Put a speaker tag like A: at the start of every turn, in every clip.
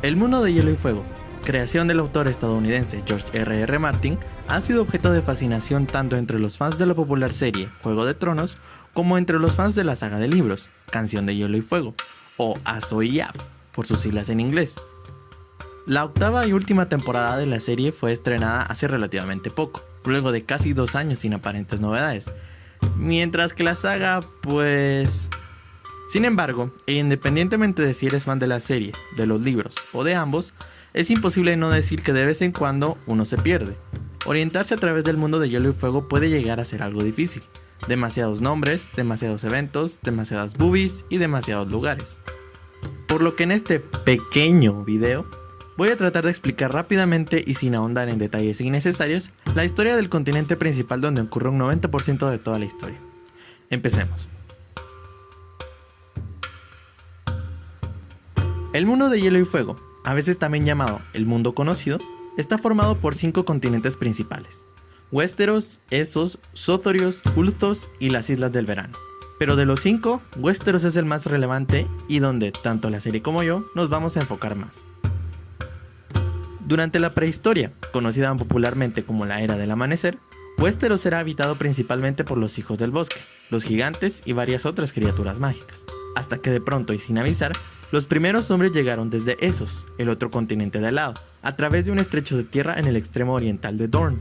A: El mundo de Hielo y Fuego, creación del autor estadounidense George R.R. Martin, ha sido objeto de fascinación tanto entre los fans de la popular serie Juego de Tronos como entre los fans de la saga de libros Canción de Hielo y Fuego, o ASOIAF, por sus siglas en inglés. La octava y última temporada de la serie fue estrenada hace relativamente poco, luego de casi 2 años sin aparentes novedades, mientras que la saga, pues... Sin embargo, e independientemente de si eres fan de la serie, de los libros o de ambos, es imposible no decir que de vez en cuando uno se pierde. Orientarse a través del mundo de Hielo y Fuego puede llegar a ser algo difícil. Demasiados nombres, demasiados eventos, demasiadas boobies y demasiados lugares. Por lo que en este pequeño video voy a tratar de explicar rápidamente y sin ahondar en detalles innecesarios la historia del continente principal donde ocurre un 90% de toda la historia. Empecemos. El mundo de Hielo y Fuego, a veces también llamado el mundo conocido, está formado por 5 continentes principales: Westeros, Essos, Sothorios, Ulthos y las Islas del Verano. Pero de los 5, Westeros es el más relevante y donde, tanto la serie como yo, nos vamos a enfocar más. Durante la prehistoria, conocida popularmente como la Era del Amanecer, Westeros era habitado principalmente por los Hijos del Bosque, los gigantes y varias otras criaturas mágicas, hasta que de pronto y sin avisar, los primeros hombres llegaron desde Essos, el otro continente de al lado, a través de un estrecho de tierra en el extremo oriental de Dorne.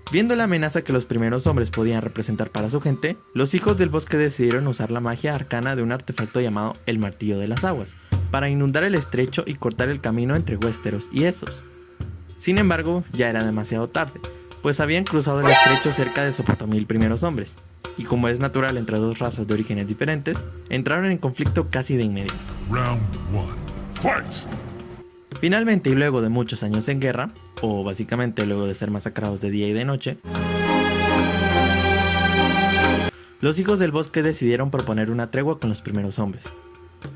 A: Viendo la amenaza que los primeros hombres podían representar para su gente, los Hijos del Bosque decidieron usar la magia arcana de un artefacto llamado el Martillo de las Aguas, para inundar el estrecho y cortar el camino entre Westeros y Essos. Sin embargo, ya era demasiado tarde, pues habían cruzado el estrecho cerca de 8.000 primeros hombres, y como es natural entre dos razas de orígenes diferentes, entraron en conflicto casi de inmediato.
B: Round 1. Fight!
A: Finalmente, y luego de muchos años en guerra, o básicamente luego de ser masacrados de día y de noche, los Hijos del Bosque decidieron proponer una tregua con los primeros hombres.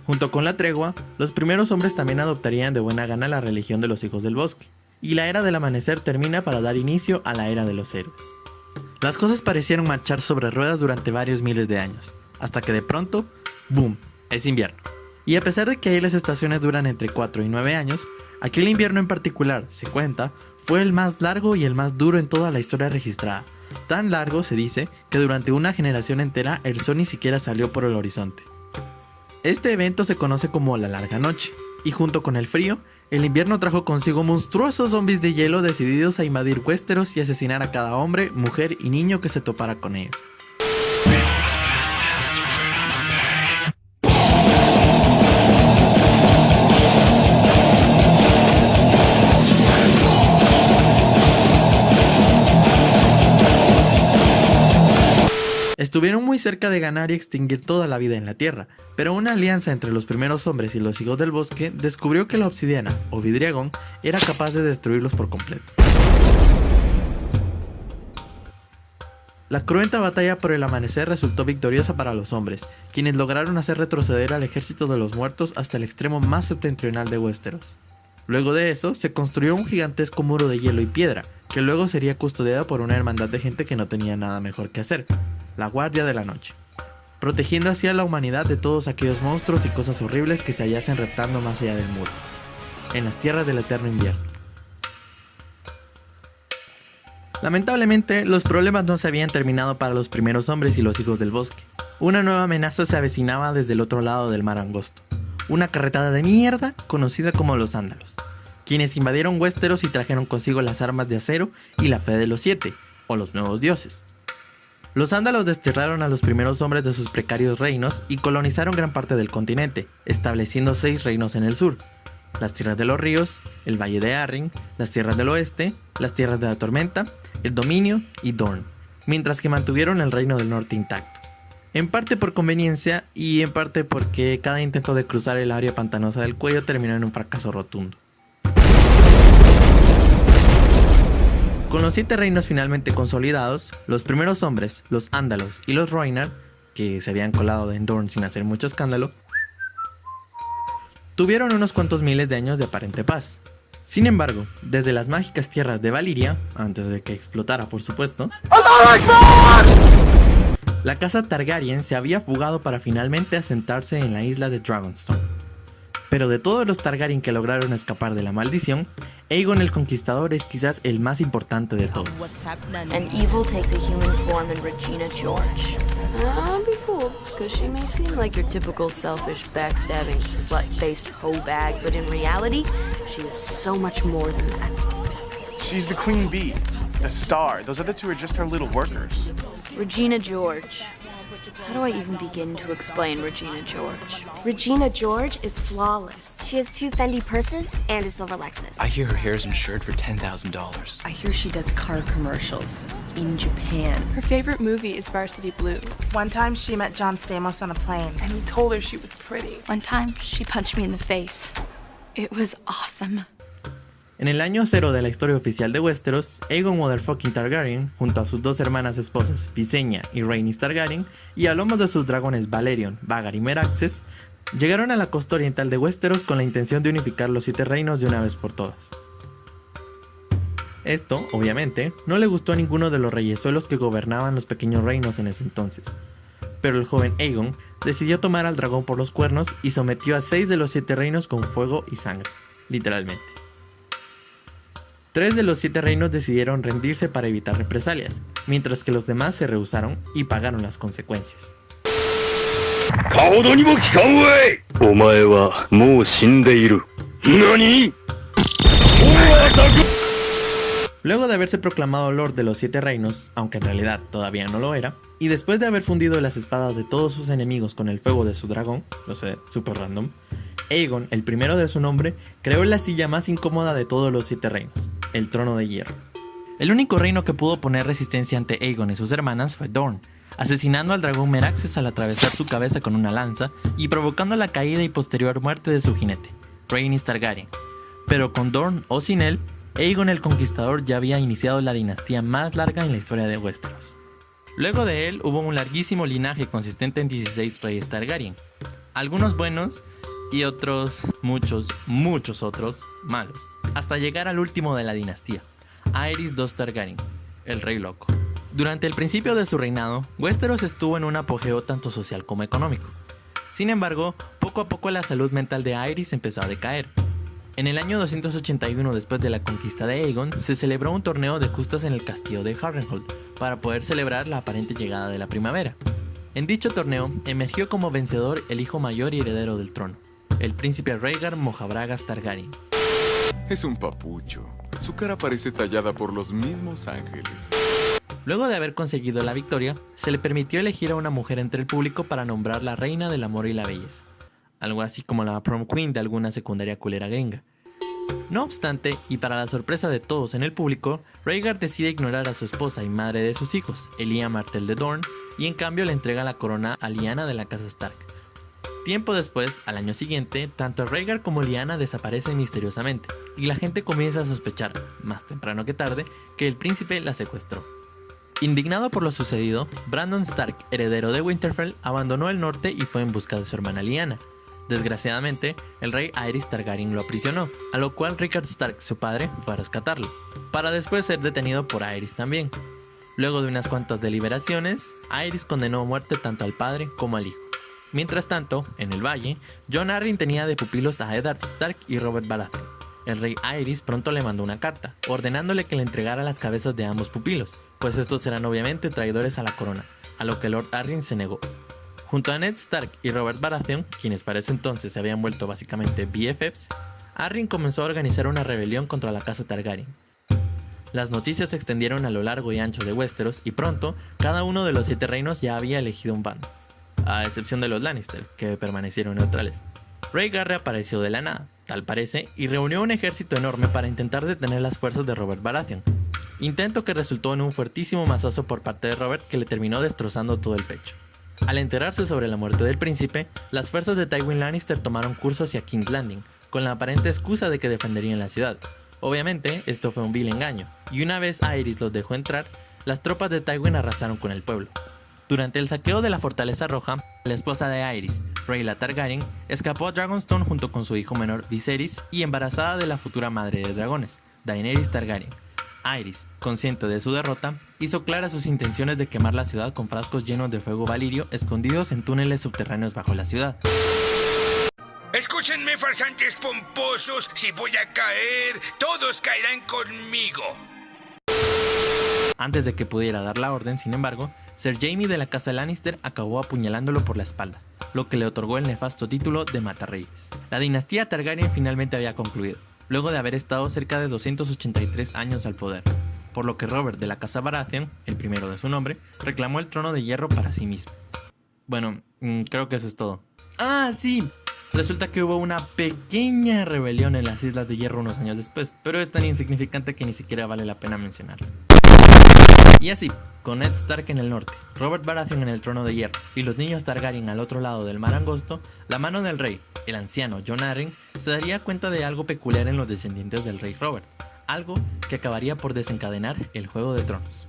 A: Junto con la tregua, los primeros hombres también adoptarían de buena gana la religión de los Hijos del Bosque, y la Era del Amanecer termina para dar inicio a la Era de los Héroes. Las cosas parecieron marchar sobre ruedas durante varios miles de años, hasta que de pronto, ¡boom!, es invierno. Y a pesar de que ahí las estaciones duran entre 4 y 9 años, aquel invierno en particular, se cuenta, fue el más largo y el más duro en toda la historia registrada. Tan largo, se dice, que durante una generación entera el sol ni siquiera salió por el horizonte. Este evento se conoce como la Larga Noche, y junto con el frío, el invierno trajo consigo monstruosos zombies de hielo decididos a invadir Westeros y asesinar a cada hombre, mujer y niño que se topara con ellos. Estuvieron muy cerca de ganar y extinguir toda la vida en la Tierra, pero una alianza entre los primeros hombres y los Hijos del Bosque descubrió que la obsidiana, o vidriagón, era capaz de destruirlos por completo. La cruenta batalla por el amanecer resultó victoriosa para los hombres, quienes lograron hacer retroceder al ejército de los muertos hasta el extremo más septentrional de Westeros. Luego de eso, se construyó un gigantesco muro de hielo y piedra, que luego sería custodiado por una hermandad de gente que no tenía nada mejor que hacer: la Guardia de la Noche, protegiendo así a la humanidad de todos aquellos monstruos y cosas horribles que se hallasen reptando más allá del muro, en las tierras del eterno invierno. Lamentablemente, los problemas no se habían terminado para los primeros hombres y los Hijos del Bosque. Una nueva amenaza se avecinaba desde el otro lado del mar angosto, una carretada de mierda conocida como los Ándalos, quienes invadieron Westeros y trajeron consigo las armas de acero y la fe de los 7, o los nuevos dioses. Los Ándalos desterraron a los primeros hombres de sus precarios reinos y colonizaron gran parte del continente, estableciendo 6 reinos en el sur: las Tierras de los Ríos, el Valle de Arryn, las Tierras del Oeste, las Tierras de la Tormenta, el Dominio y Dorne, mientras que mantuvieron el Reino del Norte intacto. En parte por conveniencia y en parte porque cada intento de cruzar el área pantanosa del cuello terminó en un fracaso rotundo. Con los 7 reinos finalmente consolidados, los primeros hombres, los Ándalos y los Rhoynar, que se habían colado en Dorne sin hacer mucho escándalo, tuvieron unos cuantos miles de años de aparente paz. Sin embargo, desde las mágicas tierras de Valyria, antes de que explotara por supuesto, la casa Targaryen se había fugado para finalmente asentarse en la isla de Dragonstone. Pero de todos los Targaryen que lograron escapar de la maldición, Aegon el Conquistador es quizás el más importante de todos.
C: And evil takes a human form in Regina George. Don't be fooled, because she may seem like your typical selfish, backstabbing, slut-faced hoe bag, but in reality, she is so much more than that.
D: She's the queen bee, the star. Those other two are just her little workers.
C: Regina George. How do I even begin to explain Regina George?
E: Regina George is flawless.
F: She has 2 Fendi purses and a silver Lexus.
G: I hear her hair is insured for $10,000.
E: I hear she does car commercials in Japan. Her favorite movie is Varsity Blues.
H: One time she met John Stamos on a plane and he told her she was pretty.
I: One time she punched me in the face. It was awesome.
A: En el año 0 de la historia oficial de Westeros, Aegon Motherfucking Targaryen, junto a sus 2 hermanas esposas, Visenya y Rhaenys Targaryen, y a lomos de sus dragones Valerion, Vhagar y Meraxes, llegaron a la costa oriental de Westeros con la intención de unificar los 7 reinos de una vez por todas. Esto, obviamente, no le gustó a ninguno de los reyesuelos que gobernaban los pequeños reinos en ese entonces. Pero el joven Aegon decidió tomar al dragón por los cuernos y sometió a 6 de los 7 reinos con fuego y sangre, literalmente. 3 de los 7 reinos decidieron rendirse para evitar represalias, mientras que los demás se rehusaron y pagaron las consecuencias. Luego de haberse proclamado Lord de los 7 reinos, aunque en realidad todavía no lo era, y después de haber fundido las espadas de todos sus enemigos con el fuego de su dragón, lo sé, super random, Aegon, el primero de su nombre, creó la silla más incómoda de todos los 7 reinos, el trono de hierro. El único reino que pudo poner resistencia ante Aegon y sus hermanas fue Dorne, asesinando al dragón Meraxes al atravesar su cabeza con una lanza y provocando la caída y posterior muerte de su jinete, Rhaenys Targaryen. Pero con Dorne o sin él, Aegon el Conquistador ya había iniciado la dinastía más larga en la historia de Westeros. Luego de él hubo un larguísimo linaje consistente en 16 reyes Targaryen, algunos buenos y otros, muchos otros malos, hasta llegar al último de la dinastía, Aerys II Targaryen, el rey loco. Durante el principio de su reinado, Westeros estuvo en un apogeo tanto social como económico. Sin embargo, poco a poco la salud mental de Aerys empezó a decaer. En el año 281 después de la conquista de Aegon, se celebró un torneo de justas en el castillo de Harrenhal para poder celebrar la aparente llegada de la primavera. En dicho torneo, emergió como vencedor el hijo mayor y heredero del trono, el príncipe Rhaegar Mojabragas Targaryen.
J: Es un papucho. Su cara parece tallada por los mismos ángeles.
A: Luego de haber conseguido la victoria, se le permitió elegir a una mujer entre el público para nombrar la reina del amor y la belleza, algo así como la prom queen de alguna secundaria culera gringa. No obstante, y para la sorpresa de todos en el público, Rhaegar decide ignorar a su esposa y madre de sus hijos, Elia Martell de Dorne, y en cambio le entrega la corona a Lyanna de la casa Stark. Tiempo después, al año siguiente, tanto Rhaegar como Lyanna desaparecen misteriosamente, y la gente comienza a sospechar, más temprano que tarde, que el príncipe la secuestró. Indignado por lo sucedido, Brandon Stark, heredero de Winterfell, abandonó el norte y fue en busca de su hermana Lyanna. Desgraciadamente, el rey Aerys Targaryen lo aprisionó, a lo cual Rickard Stark, su padre, fue a rescatarlo, para después ser detenido por Aerys también. Luego de unas cuantas deliberaciones, Aerys condenó a muerte tanto al padre como al hijo. Mientras tanto, en el valle, Jon Arryn tenía de pupilos a Eddard Stark y Robert Baratheon. El rey Aerys pronto le mandó una carta, ordenándole que le entregara las cabezas de ambos pupilos, pues estos eran obviamente traidores a la corona, a lo que Lord Arryn se negó. Junto a Ned Stark y Robert Baratheon, quienes para ese entonces se habían vuelto básicamente BFFs, Arryn comenzó a organizar una rebelión contra la casa Targaryen. Las noticias se extendieron a lo largo y ancho de Westeros y pronto, cada uno de los 7 reinos ya había elegido un bando, a excepción de los Lannister, que permanecieron neutrales. Rhaegar reapareció de la nada, tal parece, y reunió un ejército enorme para intentar detener las fuerzas de Robert Baratheon. Intento que resultó en un fuertísimo mazazo por parte de Robert que le terminó destrozando todo el pecho. Al enterarse sobre la muerte del príncipe, las fuerzas de Tywin Lannister tomaron curso hacia King's Landing, con la aparente excusa de que defenderían la ciudad. Obviamente, esto fue un vil engaño, y una vez Aerys los dejó entrar, las tropas de Tywin arrasaron con el pueblo. Durante el saqueo de la Fortaleza Roja, la esposa de Aerys, Rhaela Targaryen, escapó a Dragonstone junto con su hijo menor Viserys y embarazada de la futura madre de dragones, Daenerys Targaryen. Aerys, consciente de su derrota, hizo claras sus intenciones de quemar la ciudad con frascos llenos de fuego valirio escondidos en túneles subterráneos bajo la ciudad.
K: Escúchenme, farsantes pomposos, si voy a caer, todos caerán conmigo.
A: Antes de que pudiera dar la orden, sin embargo, Ser Jaime de la casa Lannister acabó apuñalándolo por la espalda, lo que le otorgó el nefasto título de Matarreyes. La dinastía Targaryen finalmente había concluido, luego de haber estado cerca de 283 años al poder, por lo que Robert de la casa Baratheon, el primero de su nombre, reclamó el trono de hierro para sí mismo. Bueno, creo que eso es todo. ¡Ah, sí! Resulta que hubo una pequeña rebelión en las Islas de Hierro unos años después, pero es tan insignificante que ni siquiera vale la pena mencionarla. Y así, con Ned Stark en el norte, Robert Baratheon en el trono de hierro y los niños Targaryen al otro lado del mar angosto, la mano del rey, el anciano Jon Arryn, se daría cuenta de algo peculiar en los descendientes del rey Robert, algo que acabaría por desencadenar el Juego de Tronos.